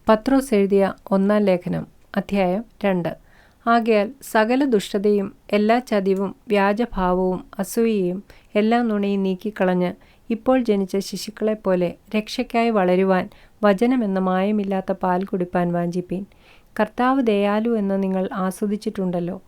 പത്രോസ് എഴുതിയ 1-ാം ലേഖനം അധ്യായം 2. ആകയാൽ സകല ദുഷ്ടതയും എല്ലാ ചതിവും വ്യാജഭാവവും അസൂയയും എല്ലാ നുണയും നീക്കിക്കളഞ്ഞ് ഇപ്പോൾ ജനിച്ച ശിശുക്കളെപ്പോലെ രക്ഷയ്ക്കായി വളരുവാൻ വചനമെന്ന മായമില്ലാത്ത പാൽ കുടിപ്പാൻ വാഞ്ചിപ്പീൻ. കർത്താവ് ദയാലു എന്ന് നിങ്ങൾ ആസ്വദിച്ചിട്ടുണ്ടല്ലോ.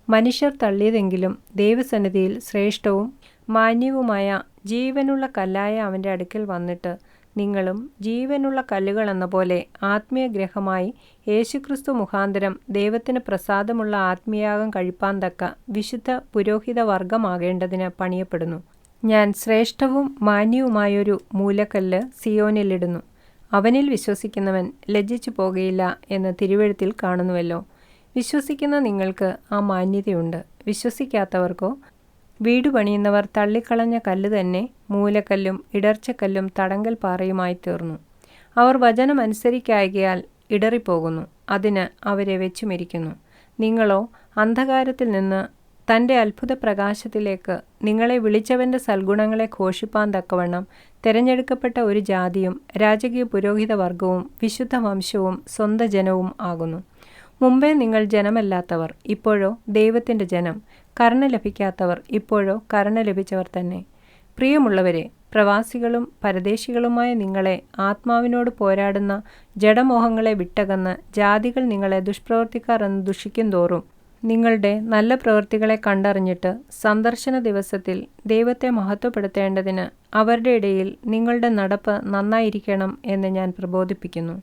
മനുഷ്യർ തള്ളിയതെങ്കിലും ദൈവസന്നിധിയിൽ ശ്രേഷ്ഠവും മാന്യവുമായ ജീവനുള്ള കല്ലായ അവൻ്റെ അടുക്കൽ വന്നിട്ട് നിങ്ങളും ജീവനുള്ള കല്ലുകളെന്ന പോലെ ആത്മീയഗ്രഹമായി യേശുക്രിസ്തു മുഖാന്തരം ദൈവത്തിന് പ്രസാദമുള്ള ആത്മീയാഗം കഴിപ്പാൻ തക്ക വിശുദ്ധ പുരോഹിത വർഗമാകേണ്ടതിന് പണിയപ്പെടുന്നു. ഞാൻ ശ്രേഷ്ഠവും മാന്യവുമായൊരു മൂലക്കല്ല് സിയോനിലിടുന്നു. അവനിൽ വിശ്വസിക്കുന്നവൻ ലജ്ജിച്ചു പോകുകയില്ല എന്ന് തിരുവെഴുത്തിൽ കാണുന്നുവല്ലോ. വിശ്വസിക്കുന്ന നിങ്ങൾക്ക് ആ മാന്യതയുണ്ട്. വിശ്വസിക്കാത്തവർക്കോ വീട് പണിയുന്നവർ തള്ളിക്കളഞ്ഞ കല്ല് തന്നെ മൂലക്കല്ലും ഇടർച്ചക്കല്ലും തടങ്കൽ പാറയുമായി തീർന്നു. അവർ വചനം അനുസരിക്കായ്കയാൽ ഇടറിപ്പോകുന്നു. അതിന് അവരെ വെച്ചുമിരിക്കുന്നു. നിങ്ങളോ അന്ധകാരത്തിൽ നിന്ന് തൻ്റെ അത്ഭുത പ്രകാശത്തിലേക്ക് നിങ്ങളെ വിളിച്ചവൻ്റെ സൽഗുണങ്ങളെ ഘോഷിപ്പാൻ തക്കവണ്ണം തിരഞ്ഞെടുക്കപ്പെട്ട ഒരു ജാതിയും രാജകീയ പുരോഹിത വർഗവും വിശുദ്ധ വംശവും സ്വന്ത ജനവും ആകുന്നു. മുമ്പേ നിങ്ങൾ ജനമല്ലാത്തവർ, ഇപ്പോഴോ ദൈവത്തിൻ്റെ ജനം; കരുണ ലഭിക്കാത്തവർ, ഇപ്പോഴോ കരുണ ലഭിച്ചവർ തന്നെ. പ്രിയമുള്ളവരെ, പ്രവാസികളും പരദേശികളുമായ നിങ്ങളെ ആത്മാവിനോട് പോരാടുന്ന ജഡമോഹങ്ങളെ വിട്ടകന്ന് ജാതികൾ നിങ്ങളെ ദുഷ്പ്രവൃത്തിക്കാർ എന്ന് ദുഷിക്കും തോറും നിങ്ങളുടെ നല്ല പ്രവൃത്തികളെ കണ്ടറിഞ്ഞിട്ട് സന്ദർശന ദിവസത്തിൽ ദൈവത്തെ മഹത്വപ്പെടുത്തേണ്ടതിന് അവരുടെ ഇടയിൽ നിങ്ങളുടെ നടപ്പ് നന്നായിരിക്കണം എന്ന് ഞാൻ പ്രബോധിപ്പിക്കുന്നു.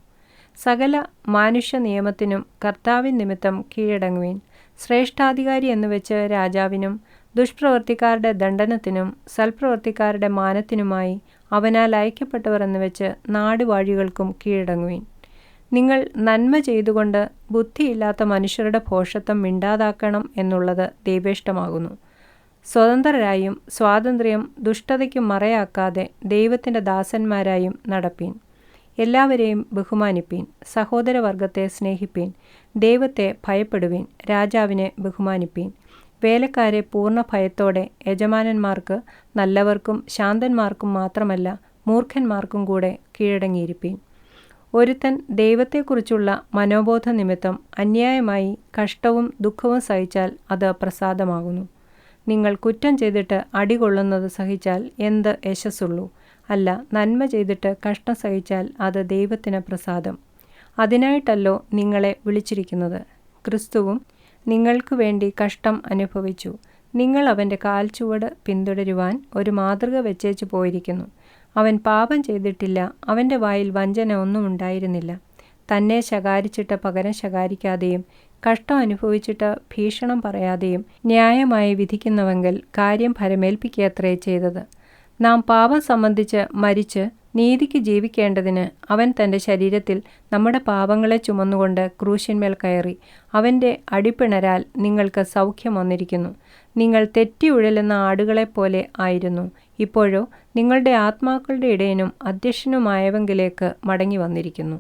സകല മാനുഷ്യ നിയമത്തിനും കർത്താവിൻ നിമിത്തം കീഴടങ്ങുവിൻ. ശ്രേഷ്ഠാധികാരി എന്നുവെച്ച് രാജാവിനും ദുഷ്പ്രവൃത്തിക്കാരുടെ ദണ്ഡനത്തിനും സൽപ്രവൃത്തിക്കാരുടെ മാനത്തിനുമായി അവനാൽ അയക്കപ്പെട്ടവർ എന്നുവെച്ച് നാടുവാഴികൾക്കും കീഴടങ്ങുവിൻ. നിങ്ങൾ നന്മ ചെയ്തുകൊണ്ട് ബുദ്ധിയില്ലാത്ത മനുഷ്യരുടെ ഭോഷത്വം മിണ്ടാതാക്കണം എന്നുള്ളത് ദൈവേഷ്ടമാകുന്നു. സ്വതന്ത്രരായും സ്വാതന്ത്ര്യം ദുഷ്ടതയ്ക്കും മറയാക്കാതെ ദൈവത്തിൻ്റെ ദാസന്മാരായും നടപ്പീൻ. എല്ലാവരെയും ബഹുമാനിപ്പീൻ. സഹോദരവർഗത്തെ സ്നേഹിപ്പീൻ. ദൈവത്തെ ഭയപ്പെടുവീൻ. രാജാവിനെ ബഹുമാനിപ്പീൻ. വേലക്കാരെ പൂർണ്ണ ഭയത്തോടെ യജമാനന്മാർക്ക് നല്ലവർക്കും ശാന്തന്മാർക്കും മാത്രമല്ല മൂർഖന്മാർക്കും കൂടെ കീഴടങ്ങിയിരിപ്പീൻ. ഒരുത്തൻ ദൈവത്തെക്കുറിച്ചുള്ള മനോബോധ നിമിത്തം അന്യായമായി കഷ്ടവും ദുഃഖവും സഹിച്ചാൽ അത് പ്രസാദമാകുന്നു. നിങ്ങൾ കുറ്റം ചെയ്തിട്ട് അടികൊള്ളുന്നത് സഹിച്ചാൽ എന്ത് യശസ്സുള്ളൂ? അല്ല, നന്മ ചെയ്തിട്ട് കഷ്ടം സഹിച്ചാൽ അത് ദൈവത്തിന് പ്രസാദം. അതിനായിട്ടല്ലോ നിങ്ങളെ വിളിച്ചിരിക്കുന്നത്. ക്രിസ്തുവും നിങ്ങൾക്ക് വേണ്ടി കഷ്ടം അനുഭവിച്ചു. നിങ്ങൾ അവൻ്റെ കാൽച്ചുവട് പിന്തുടരുവാൻ ഒരു മാതൃക വെച്ചേച്ചു പോയിരിക്കുന്നു. അവൻ പാപം ചെയ്തിട്ടില്ല. അവൻ്റെ വായിൽ വഞ്ചന ഒന്നും ഉണ്ടായിരുന്നില്ല. തന്നെ ശകാരിച്ചിട്ട് പകരം ശകാരിക്കാതെയും കഷ്ടം അനുഭവിച്ചിട്ട് ഭീഷണം പറയാതെയും ന്യായമായി വിധിക്കുന്നവെങ്കിൽ കാര്യം ഫലമേൽപ്പിക്കുകയത്രേ ചെയ്തത്. നാം പാപം സംബന്ധിച്ച് മരിച്ച് നീതിക്ക് ജീവിക്കേണ്ടതിന് അവൻ തൻ്റെ ശരീരത്തിൽ നമ്മുടെ പാപങ്ങളെ ചുമന്നുകൊണ്ട് ക്രൂശിന്മേൽ കയറി. അവൻ്റെ അടിപ്പിണരാൽ നിങ്ങൾക്ക് സൗഖ്യം വന്നിരിക്കുന്നു. നിങ്ങൾ തെറ്റി ഉഴലുന്ന ആടുകളെപ്പോലെ ആയിരുന്നു. ഇപ്പോഴോ നിങ്ങളുടെ ആത്മാക്കളുടെ ഇടയനും അധ്യക്ഷനുമായവങ്കിലേക്ക് മടങ്ങി വന്നിരിക്കുന്നു.